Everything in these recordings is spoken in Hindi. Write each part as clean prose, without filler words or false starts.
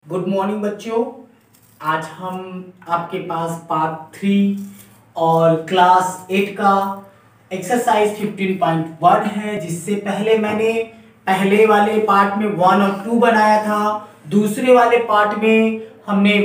गुड मॉर्निंग बच्चों। आज हम आपके पास पार्ट 3 और क्लास 8 का एक्सरसाइज 15.1 है, जिससे पहले मैंने पहले वाले पार्ट में 1 और 2 बनाया था। दूसरे वाले पार्ट में हमने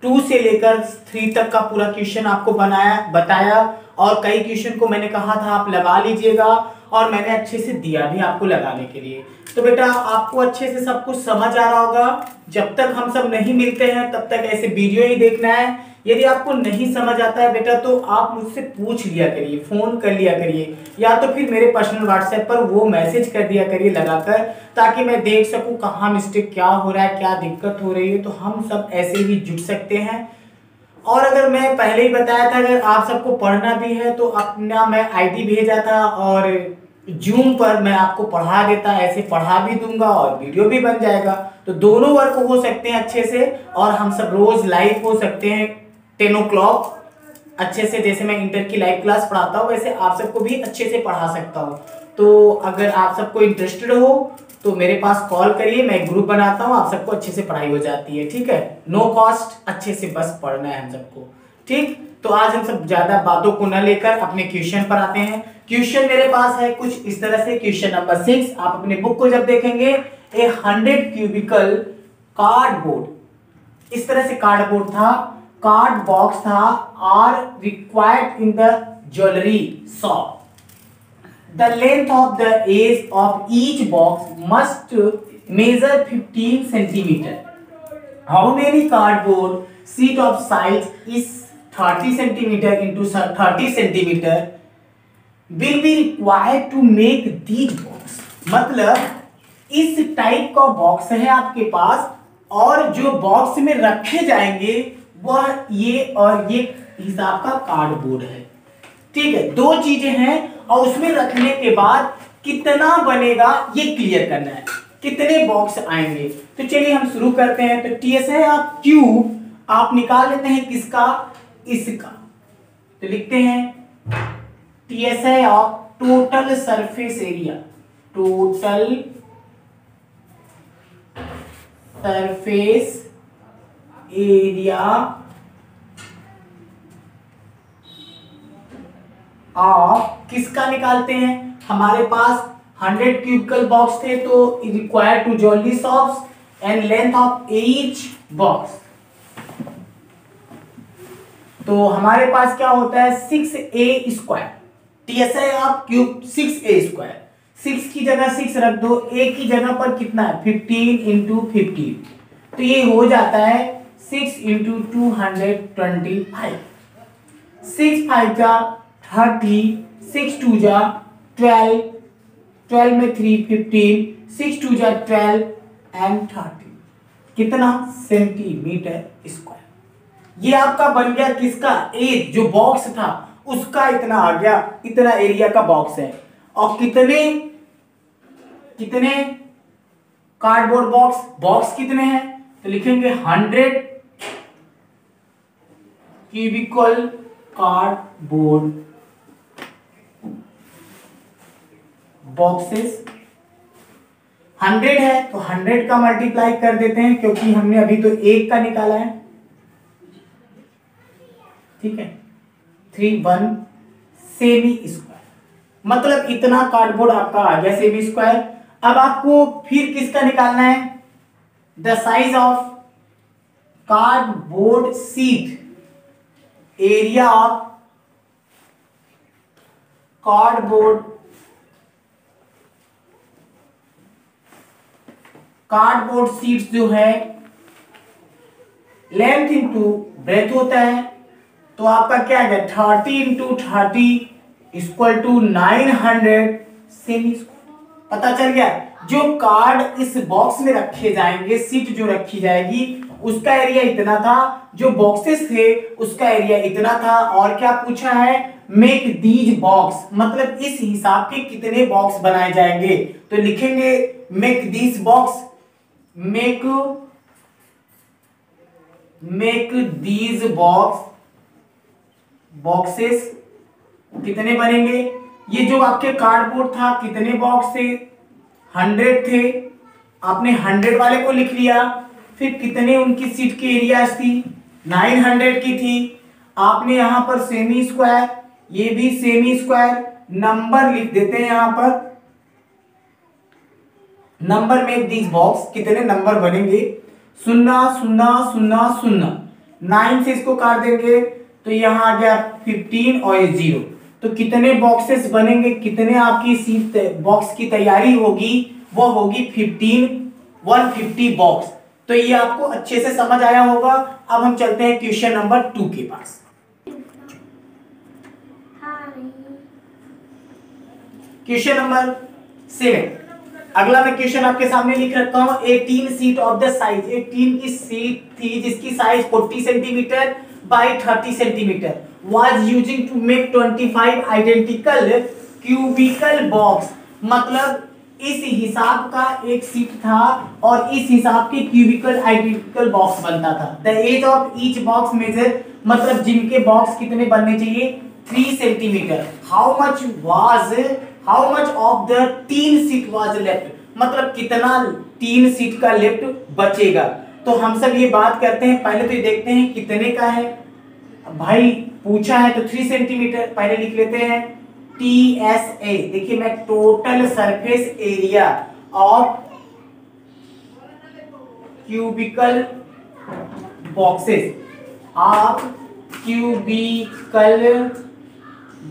2 से लेकर 3 तक का पूरा क्वेश्चन आपको बताया और कई क्वेश्चन को मैंने कहा था आप लगा लीजिएगा और मैंने अच्छे से दिया भी आपको लगाने के लिए। तो बेटा आपको अच्छे से सब कुछ समझ आ रहा होगा। जब तक हम सब नहीं मिलते हैं तब तक ऐसे वीडियो ही देखना है। यदि आपको नहीं समझ आता है बेटा तो आप मुझसे पूछ लिया करिए, फोन कर लिया करिए या तो फिर मेरे पर्सनल व्हाट्सएप पर वो मैसेज कर दिया करिए लगाकर, ताकि मैं देख सकूं कहाँ मिस्टेक क्या हो रहा है, क्या दिक्कत हो रही है। तो हम सब ऐसे ही जुड़ सकते हैं। और अगर मैं पहले ही बताया था अगर आप सबको पढ़ना भी है तो अपना मैं आईडी भेजा था और जूम पर मैं आपको पढ़ा देता, ऐसे पढ़ा भी दूंगा और वीडियो भी बन जाएगा। तो दोनों वर्क हो सकते हैं अच्छे से और हम सब रोज लाइव हो सकते हैं 10 o'clock अच्छे से। जैसे मैं इंटर की लाइव क्लास पढ़ाता हूँ वैसे आप सबको भी अच्छे से पढ़ा सकता हूँ। तो अगर आप सबको इंटरेस्टेड हो तो मेरे पास कॉल करिए, मैं ग्रुप बनाता हूँ, आप सबको अच्छे से पढ़ाई हो जाती है। ठीक है, नो कॉस्ट, अच्छे से बस पढ़ना है हम सबको। ठीक, तो आज हम सब ज्यादा बातों को न लेकर अपने क्वेश्चन पर आते हैं। क्वेश्चन मेरे पास है कुछ इस तरह से। क्वेश्चन नंबर 6 आप अपने बुक को जब देखेंगे, ए 100 क्यूबिकल कार्डबोर्ड, इस तरह से कार्डबोर्ड था, कार्ड बॉक्स था, are required in the jewellery shop. The length of the edge of each box must measure 15 centimeter. How many cardboard sheet of size is 30 centimeter into 30 centimeter will be required to make these box? मतलब इस टाइप का बॉक्स है आपके पास और जो बॉक्स में रखे जाएंगे वह ये और ये हिसाब का कार्डबोर्ड है। ठीक है, दो चीजें हैं और उसमें रखने के बाद कितना बनेगा ये क्लियर करना है, कितने बॉक्स आएंगे। तो चलिए हम शुरू करते हैं। तो टीएस है आप क्यूब आप निकाल लेते हैं किसका, इसका। तो लिखते हैं टीएस है आप total surface area, total surface area of, किसका निकालते हैं, हमारे पास 100 क्यूबिकल बॉक्स थे तो required to jewellery shops and length of each box. तो हमारे पास क्या होता है 6a स्क्वायर। टीएसआई आप क्यूब 6a स्क्वायर, 6 की जगह 6 रख दो, a की जगह पर कितना है 15 इंटू 15। तो ये हो जाता है 6 इंटू 225। 6 5 जा 30, 6 2 जा 12, 12 में 3 15, 6 2 जा 12 एंड 30, कितना सेंटीमीटर स्क्वायर। ये आपका बन गया किसका, एज जो बॉक्स था उसका इतना आ गया, इतना एरिया का बॉक्स है। और कितने कितने कार्डबोर्ड बॉक्स कितने हैं, तो लिखेंगे 100 क्यूबिकल कार्डबोर्ड बॉक्सेस। 100 है तो 100 का मल्टीप्लाई कर देते हैं क्योंकि हमने अभी तो एक का निकाला है। ठीक है, 3 1 सेमी स्क्वायर, मतलब इतना कार्डबोर्ड आपका आ गया सेमी स्क्वायर। अब आपको फिर किसका निकालना है, the size of cardboard sheet, area of cardboard sheets जो है लेंथ इंटू ब्रेथ होता है। तो आपका क्या है 30 into 30 equal to 900 cm square. पता चल गया, जो कार्ड इस बॉक्स में रखे जाएंगे, सीट जो रखी जाएगी उसका एरिया इतना था, जो बॉक्सेस थे उसका एरिया इतना था। और क्या पूछा है, मेक दीज बॉक्स, मतलब इस हिसाब के कितने बॉक्स बनाए जाएंगे। तो लिखेंगे make these box, make these boxes कितने बनेंगे। ये जो आपके कार्डबोर्ड था कितने बॉक्स थे, 100 थे, आपने 100 वाले को लिख लिया। फिर कितने उनकी सीट की एरिया थी, 900 की थी। आपने यहां पर सेमी स्क्वायर, ये भी सेमी स्क्वायर, नंबर लिख देते हैं यहां पर, नंबर मेक दिस बॉक्स, कितने नंबर बनेंगे, 0 0 0 0, 9 से इसको काट देंगे तो यहां आ गया 15 और ये 0, तो कितने बॉक्सेस बनेंगे, कितने आपकी सीट बॉक्स की तैयारी होगी, वो होगी 150 बॉक्स। तो ये आपको अच्छे से समझ आया होगा। अब हम चलते हैं क्वेश्चन नंबर 2 के पास। क्वेश्चन नंबर 7, अगला मैं क्वेश्चन आपके सामने लिख रखा हूं। 18 सीट ऑफ द साइज, 18 की सीट थी जिसकी size 40 centimetre by 30 centimetre was using to make 25 identical cubical box. मतलब इस हिसाब का एक सीट था और इस हिसाब के क्यूबिकल आइडेंटिकल बॉक्स बनता था। The edge of each box measure, मतलब जिनके बॉक्स कितने बनने चाहिए, 3 centimetre. How much of the 3 sheet was left, मतलब कितना 3 सीट का लेफ्ट बचेगा। तो हम सब ये बात करते हैं, पहले तो ये देखते हैं कितने का है। भाई पूछा है तो 3 सेंटीमीटर, पहले लिख लेते हैं TSA। देखिए मैं total surface area of cubicle boxes, of cubicle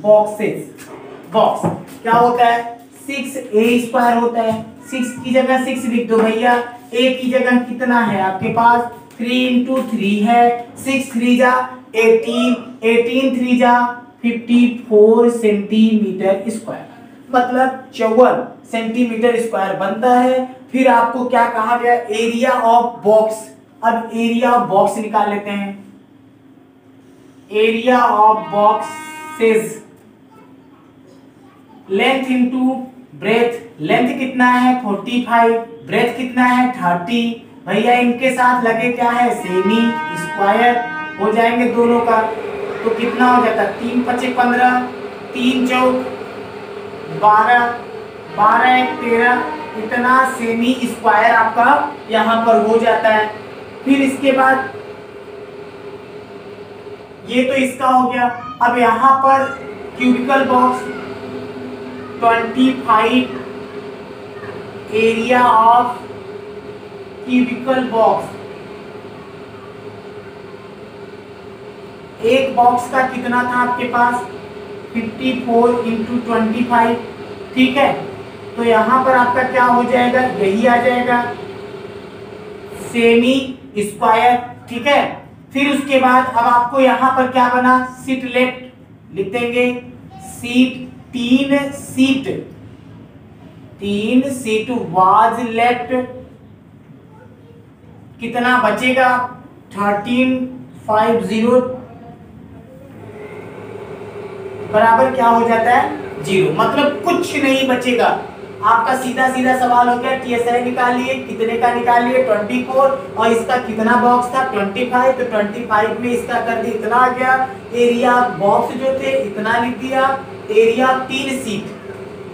boxes, box क्या होता है, 6A² होता है। 6 की जगह 6 लिख दो भैया, A की जगह कितना है आपके पास, 3 × 3 है, 6 3 जा 18, 18 3 जा 54 सेंटीमीटर स्क्वायर, मतलब 54 सेंटीमीटर स्क्वायर बनता है। फिर आपको क्या कहा गया, एरिया ऑफ बॉक्स। अब एरिया ऑफ बॉक्स निकाल लेते हैं, area of boxes, length into breadth, length कितना है 45, ब्रेथ कितना है 30। भैया इनके साथ लगे क्या है, सेमी स्क्वायर हो जाएंगे दोनों का, तो कितना हो जाता है, 3 × 5 = 15, 3 × 4 = 12, 12 × 1 = 13, इतना सेमी स्क्वायर आपका यहां पर हो जाता है। फिर इसके बाद ये तो इसका हो गया। अब यहां पर cubical box 25 area of cubical box, एक बॉक्स का कितना था आपके पास, 54 × 25, ठीक है। तो यहां पर आपका क्या हो जाएगा, यही आ जाएगा सेमी स्क्वायर, ठीक है। फिर उसके बाद अब आपको यहां पर क्या बना, सीट लेफ्ट लिख देंगे, सीट 3 सीट वाज लेफ्ट, कितना बचेगा 1350 बराबर क्या हो जाता है 0, मतलब कुछ नहीं बचेगा। आपका सीधा सीधा सवाल हो गया, TSI निकालिए, कितने का निकालिए 24, और इसका कितना बॉक्स था 25, तो 25 में इसका कर दिया, इतना आ गया। एरिया बॉक्स जो थे इतना लिख दिया, एरिया 3 सीट,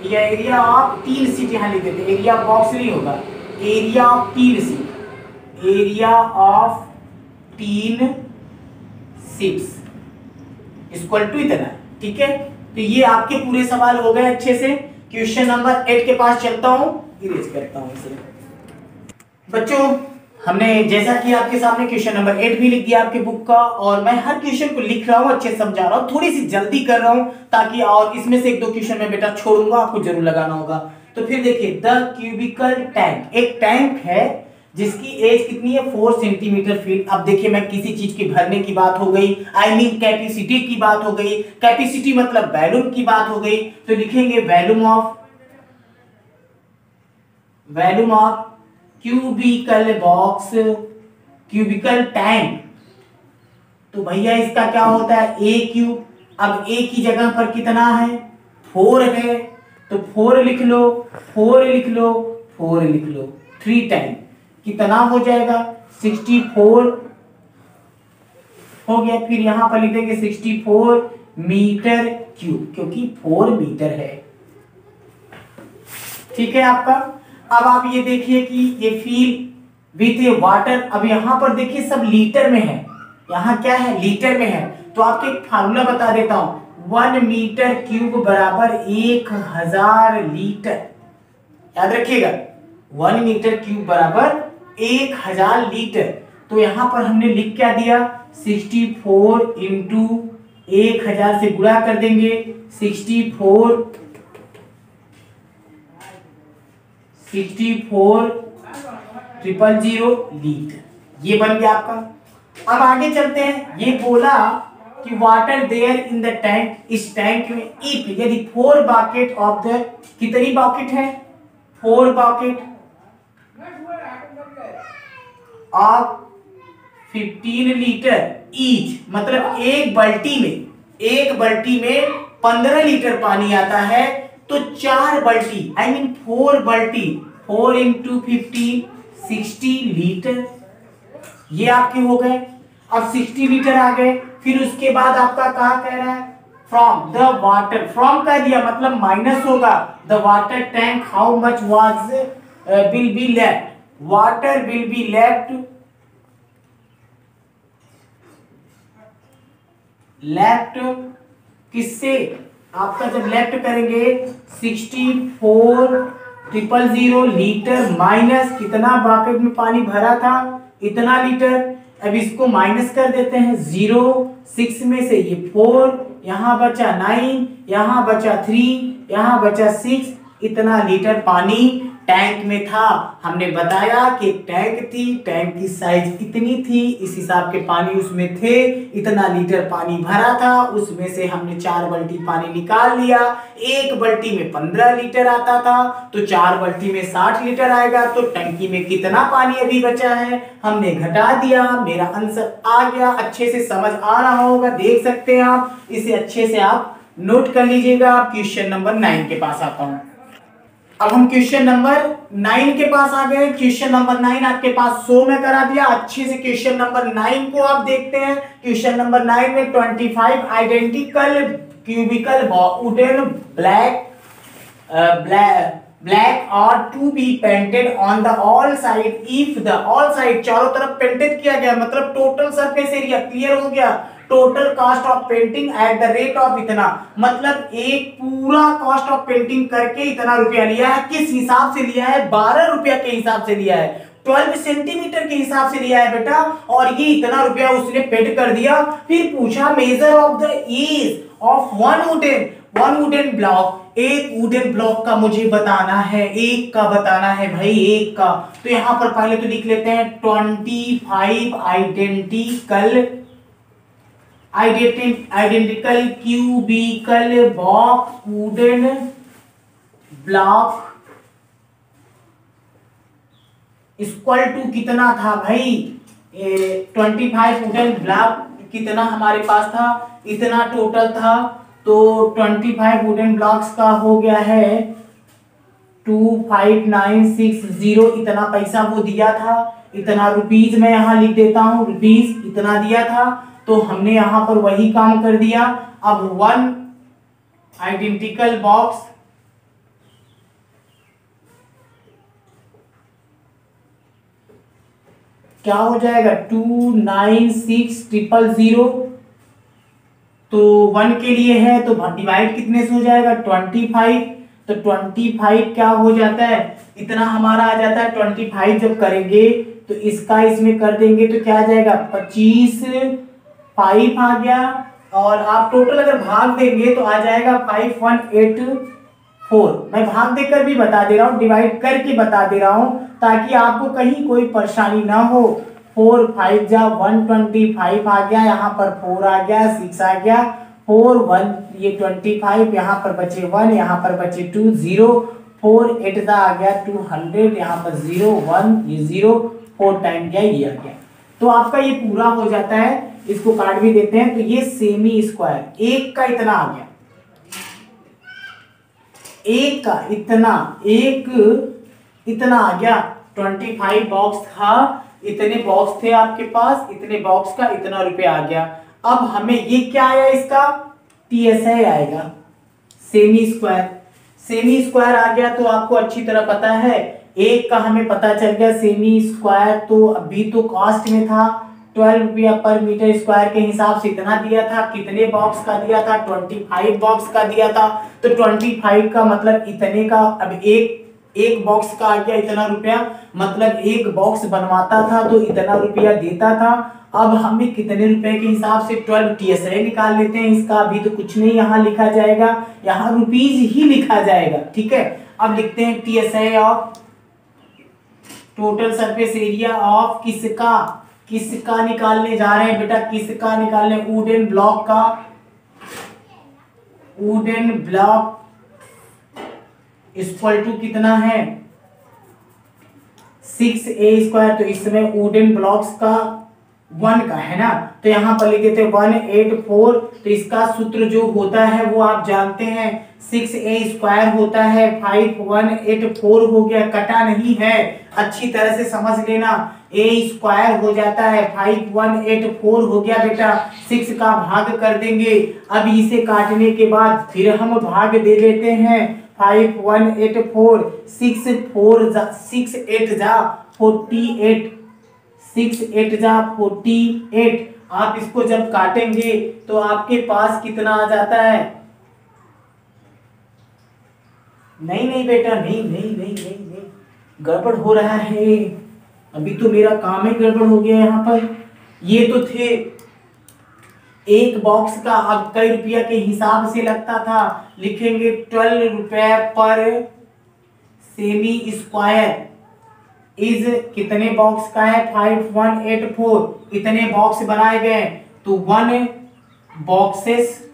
या एरिया ऑफ 3 सीट यहां लिख देते, एरिया बॉक्स नहीं होगा, area of 3 sheet, area of 3 sheets equal to इतना, ठीक है। तो ये आपके पूरे सवाल हो गए अच्छे से। क्वेश्चन नंबर 8 के पास चलता हूं, इरेज करता हूं इसे। बच्चों हमने जैसा कि आपके सामने क्वेश्चन नंबर 8 भी लिख दिया आपके बुक का, और मैं हर क्वेश्चन को लिख रहा हूं, अच्छे से समझा रहा हूं, थोड़ी सी जल्दी कर रहा हूं ताकि, और इसमें से 1-2 क्वेश्चन मैं बेटा छोड़ूंगा, आपको जरूर लगाना होगा। तो फिर देखिए, द क्यूबिकल टैंक, एक टैंक है जिसकी एज कितनी है 4 सेंटीमीटर फीट। अब देखिए मैं किसी चीज की भरने की बात हो गई, आई मीन कैपेसिटी की बात हो गई, कैपेसिटी मतलब वॉल्यूम की बात हो गई, तो लिखेंगे volume of cubical box, cubical tank. तो भैया इसका क्या होता है A क्यूब। अब A की जगह पर कितना है 4 है, तो 4 लिख लो, 4 लिख लो, 4 लिख लो, 3 टाइम कितना हो जाएगा 64 हो गया। फिर यहां पर लिख देंगे 64 मीटर क्यूब, क्योंकि 4 मीटर है, ठीक है आपका। अब आप ये देखिए कि ये फील विथ ए वाटर। अब यहाँ पर देखिए सब लीटर में है, यहाँ क्या है लीटर में है, तो आपको एक फार्मूला बता देता हूं, 1 मीटर क्यूब बराबर 1000 लीटर। याद रखिएगा 1 मीटर क्यूब बराबर 1000 लीटर। तो यहां पर हमने लिख क्या दिया, 64 इंटू 1000 से गुणा कर देंगे, 64 000 लीटर, ये बन गया आपका। अब आगे चलते हैं, ये बोला कि water there in the tank, इस टैंक में इफ यदि 4 बकेट ऑफ द, कितनी बकेट है 4 बकेट ऑफ 15 लीटर ईच, मतलब एक बाल्टी में 15 लीटर पानी आता है, तो 4 बाल्टी आई मीन 4 बाल्टी, 4 इंटू 15 60 लीटर, ये आपके हो गए। अब 60 लीटर आ गए, फिर उसके बाद आपका कहा कह रहा है फ्रॉम द वाटर, फ्रॉम कह दिया मतलब माइनस होगा, the water tank how much was will be left, water will be left किससे, आपका जब लेफ्ट करेंगे 64,000 लीटर माइनस कितना बकेट में पानी भरा था इतना लीटर। अब इसको माइनस कर देते हैं, 0 6 में से ये 4, यहां बचा 9, यहां बचा 3, यहां बचा 6, इतना लीटर पानी टैंक में था। हमने बताया कि टैंक थी, टैंक की साइज इतनी थी, इस हिसाब के पानी उसमें थे, इतना लीटर पानी भरा था, उसमें से हमने 4 बाल्टी पानी निकाल लिया। एक बाल्टी में 15 लीटर आता था, तो 4 बाल्टी में 60 लीटर आएगा, तो टंकी में कितना पानी अभी बचा है हमने घटा दिया, मेरा आंसर आ गया। अच्छे से समझ आ रहा होगा, देख सकते हैं आप, इसे अच्छे से आप नोट कर लीजिएगा। क्वेश्चन नंबर 9 के पास आता हूं। अब हम क्वेश्चन नंबर 9 के पास आ गए। क्वेश्चन नंबर 9 आपके पास 100 में करा दिया। अच्छे से क्वेश्चन नंबर 9 को आप देखते हैं। क्वेश्चन नंबर 9 में 25 identical cubical wooden block are to be painted on the all side if the all side, चारों तरफ पेंटेड किया गया, मतलब टोटल सरफेस एरिया क्लियर हो गया। Total cost of painting at the rate of इतना, मतलब एक पूरा कॉस्ट ऑफ पेंटिंग करके इतना रुपया लिया है। किस हिसाब से लिया है, 12 रुपया के हिसाब से लिया है, 12 सेंटीमीटर के हिसाब से लिया है बेटा, और ये इतना रुपया उसने पेड कर दिया। फिर पूछा measure of the edge of one wooden block, एक वुडन ब्लॉक का मुझे बताना है, एक का बताना है भाई, एक का। तो यहां पर पहले तो लिख लेते हैं 25 identical cubical box wooden block equal to कितना था भाई, 25 वुडन ब्लॉक कितना हमारे पास था, इतना टोटल था। तो 25 वुडन ब्लॉक्स का हो गया है 25960, इतना पैसा वो दिया था, इतना रुपीज में यहां लिख देता हूं, रुपीज इतना दिया था। तो हमने यहां पर वही काम कर दिया। अब 1 आइडेंटिकल बॉक्स क्या हो जाएगा 296,000, तो 1 के लिए है तो डिवाइड कितने से हो जाएगा 25, तो 25 क्या हो जाता है, इतना हमारा आ जाता है। 25 जब करेंगे तो इसका इसमें कर देंगे तो क्या आ जाएगा 25, 5 आ गया, और आप टोटल अगर भाग देंगे तो आ जाएगा 5184। मैं भाग देकर भी बता दे रहा हूँ, डिवाइड करके बता दे रहा हूँ, ताकि आपको कहीं कोई परेशानी ना हो। 4 5 जा 125 आ गया, यहाँ पर 4 आ गया, 6 आ गया, 4 1 ये 25, यहाँ पर बचे 1, यहाँ पर बचे 2 0, 4 8 जा आ गया 200, यहाँ पर 0 1 ये 0, 4 टाइम गया ये आ गया। तो आपका ये पूरा हो जाता है। इसको काट भी देते हैं, तो ये सेमी स्क्वायर एक का इतना आ गया, एक का इतना, एक इतना आ गया। 25 बॉक्स था, इतने बॉक्स थे आपके पास, इतने बॉक्स का इतना रुपया आ गया। अब हमें ये क्या आया, इसका TSI आएगा, सेमी स्क्वायर। सेमी स्क्वायर आ गया तो आपको अच्छी तरह पता है एक का हमें पता चल गया सेमी स्क्वायर, तो अभी तो कॉस्ट में था 12 रुपया पर मीटर स्क्वायर के हिसाब से इतना दिया था। कितने बॉक्स का दिया था? 25 बॉक्स का दिया था। तो 25 का मतलब इतने का, अब एक बॉक्स का आ गया इतना रुपया, मतलब एक बॉक्स बनवाता था तो इतना रुपया देता था। अब हमें कितने रुपए के हिसाब से 12 TSA निकाल लेते हैं इसका। अभी तो कुछ नहीं यहाँ लिखा जाएगा, यहाँ रुपीज ही लिखा जाएगा, ठीक है। अब लिखते हैं TSA of total surface area of किसका निकालने जा रहे हैं बेटा? किसका निकालने? वुडन ब्लॉक का। वुडन ब्लॉक इक्वल टू कितना है? 6a²। तो इसमें वुडन ब्लॉक्स का 1 का है ना, तो यहाँ पर लिख देते 184। तो इसका सूत्र जो होता है वो आप जानते हैं, 6a² होता है, 5184 हो गया, कटा नहीं है, अच्छी तरह से समझ लेना। a² हो जाता है, 5184 हो गया बेटा। 6 का भाग कर देंगे, अब इसे काटने के बाद फिर हम भाग दे देते हैं। 5184 6 8 जा 48, 6 8 जा 48। आप इसको जब काटेंगे तो आपके पास कितना आ जाता है? नहीं बेटा, नहीं, गड़बड़ हो रहा है। अभी तो मेरा काम ही गड़बड़ हो गया यहाँ पर। ये तो थे एक बॉक्स का, अब कई रुपया के हिसाब से लगता था, लिखेंगे 12 रुपए पर सेमी स्क्वायर इज कितने बॉक्स का है? 5184। इतने बॉक्स बनाए गए तो 1 बॉक्सेस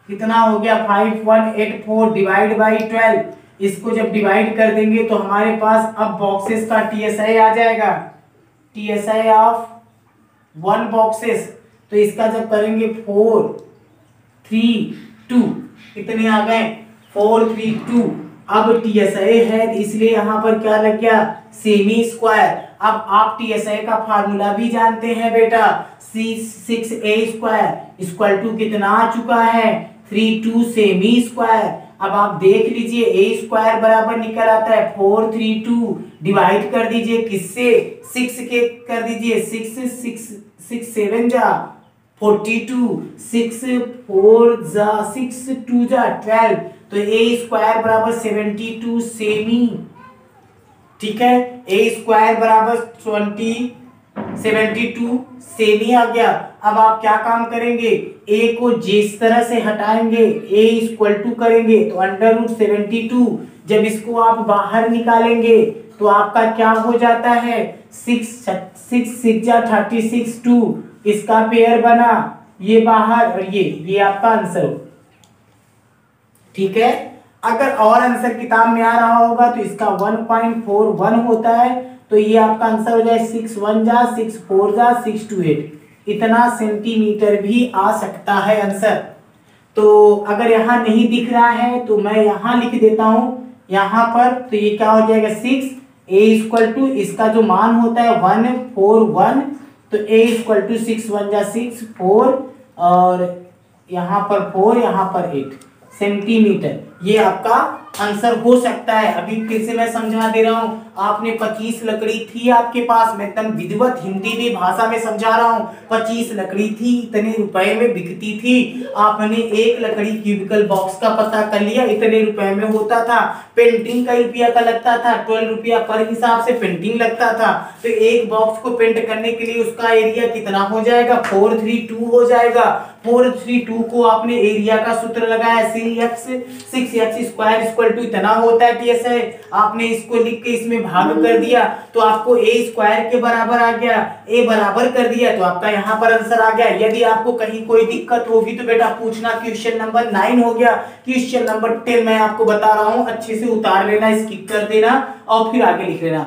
कितना हो गया? 5184 डिवाइड बाई 12। इसको जब डिवाइड कर देंगे तो हमारे पास अब बॉक्सेस का TSA आ जाएगा, TSA ऑफ 1 बॉक्सेस। तो इसका जब करेंगे 4 3 2, कितने आ गए? 4 3 2। अब TSA है इसलिए यहाँ पर क्या लग गया? Semi square. अब आप TSA का फार्मूला भी जानते हैं बेटा, 6a² इक्वल टू कितना आ चुका है? 32 सेमी स्क्वायर। अब आप देख लीजिए a² बराबर निकल आता है 432, डिवाइड कर दीजिए किससे? 6 के कर दीजिए, 6 7 जा 42, 6 4 जा 6 2 जा 12। तो a² बराबर 72 सेमी, ठीक है। a² बराबर 72 सेमी आ गया। अब आप क्या काम करेंगे? a को जिस तरह से हटाएंगे a इक्वल टू करेंगे तो √72। जब इसको आप बाहर निकालेंगे तो आपका क्या हो जाता है? 6 6 जा 36 2, इसका पेयर बना, ये बाहर और ये आपका आंसर हो, ठीक है। अगर और आंसर किताब में आ रहा होगा तो इसका 1.41 होता है, तो ये आपका आंसर हो जाए 6 1 जा 6 4 जा 6 2 8। इतना सेंटीमीटर भी आ सकता है आंसर। तो अगर यहाँ नहीं दिख रहा है तो मैं यहाँ लिख देता हूँ यहाँ पर, तो ये क्या हो जाएगा? 6 a इक्वल टू इसका जो मान होता है 141, तो a इक्वल टू 6 1 जा 6 4 और यहाँ पर 4 यहाँ पर 8 सेंटीमीटर, ये आपका आंसर हो सकता है। अभी फिर से मैं समझा दे रहा हूँ, आपने 25 लकड़ी थी आपके पास, मैं एकदम विधिवत हिंदी में भाषा में समझा रहा हूँ। 25 लकड़ी थी, इतने रुपए में बिकती थी। आपने एक लकड़ी क्यूबिकल बॉक्स का पता कर लिया, इतने रुपए में होता था। पेंटिंग कई रुपया का लगता था, 12 रुपया पर हिसाब से पेंटिंग लगता था। तो एक बॉक्स को पेंट करने के लिए उसका एरिया कितना हो जाएगा? 432 हो जाएगा। 432 को आपने एरिया का सूत्र लगाया 6x² इक्वल टू इतना होता है TSA। आपने इसको लिख के इसमें भाग कर दिया तो आपको a² के बराबर आ गया, a बराबर कर दिया तो आपका यहाँ पर आंसर आ गया। यदि आपको कहीं कोई दिक्कत होगी तो बेटा पूछना। क्वेश्चन नंबर 9 हो गया। क्वेश्चन नंबर 10 मैं आपको बता रहा हूँ, अच्छे से उतार लेना, स्किप कर देना और फिर आगे लिख लेना।